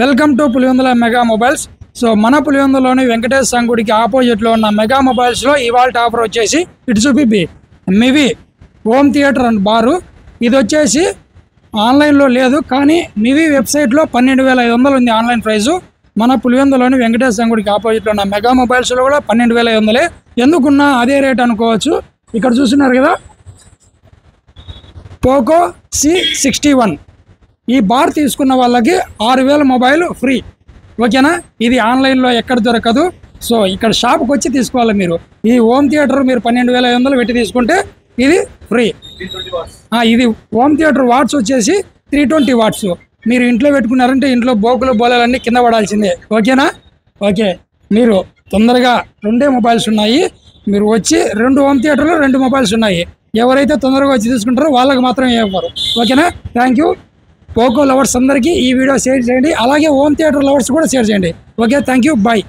Welcome to Pulivendula mega mobiles. So మన పులివెందులోని వెంకటేశ్వర స్వామి గుడికి ఆపోజిట్లో ఉన్న మెగా మొబైల్స్లో ఇవాళ ఆఫర్ వచ్చేసి it's Mivi home theatre and bar. ఇది వచ్చేసి ఆన్లైన్లో లేదు, కానీ మివి వెబ్సైట్లో 12,500 ఉంది ఆన్లైన్ ప్రైజు. మన పులివెందులోని వెంకటేశ్వర స్వామి గుడికి ఆపోజిట్లో ఉన్న మెగా మొబైల్స్లో కూడా 12,500. ఎందుకున్నా అదే రేట్ అనుకోవచ్చు. ఇక్కడ చూస్తున్నారు కదా, పోకో C61 ఈ బార్ తీసుకున్న వాళ్ళకి 6,000 మొబైల్ ఫ్రీ. ఓకేనా, ఇది ఆన్లైన్లో ఎక్కడ దొరకదు. సో ఇక్కడ షాప్కి వచ్చి తీసుకోవాలి మీరు. ఈ హోమ్ థియేటర్ మీరు 12,500 పెట్టి తీసుకుంటే ఇది ఫ్రీ. ఇది హోమ్ థియేటర్ వాట్స్ వచ్చేసి 320 వాట్స్. మీరు ఇంట్లో పెట్టుకున్నారంటే ఇంట్లో బోకులు బోలాలన్నీ కింద పడాల్సిందే. ఓకేనా, ఓకే. మీరు తొందరగా 2 మొబైల్స్ ఉన్నాయి. మీరు వచ్చి 2 హోమ్ థియేటర్లో 2 మొబైల్స్ ఉన్నాయి. ఎవరైతే తొందరగా వచ్చి తీసుకుంటారో వాళ్ళకి మాత్రమే ఇవ్వరు. ఓకేనా, థ్యాంక్ యూ. పోకో లవర్స్ అందరికీ ఈ వీడియో షేర్ చేయండి, అలాగే హోమ్ థియేటర్ లవర్స్ కూడా షేర్ చేయండి. Okay, thank you, bye.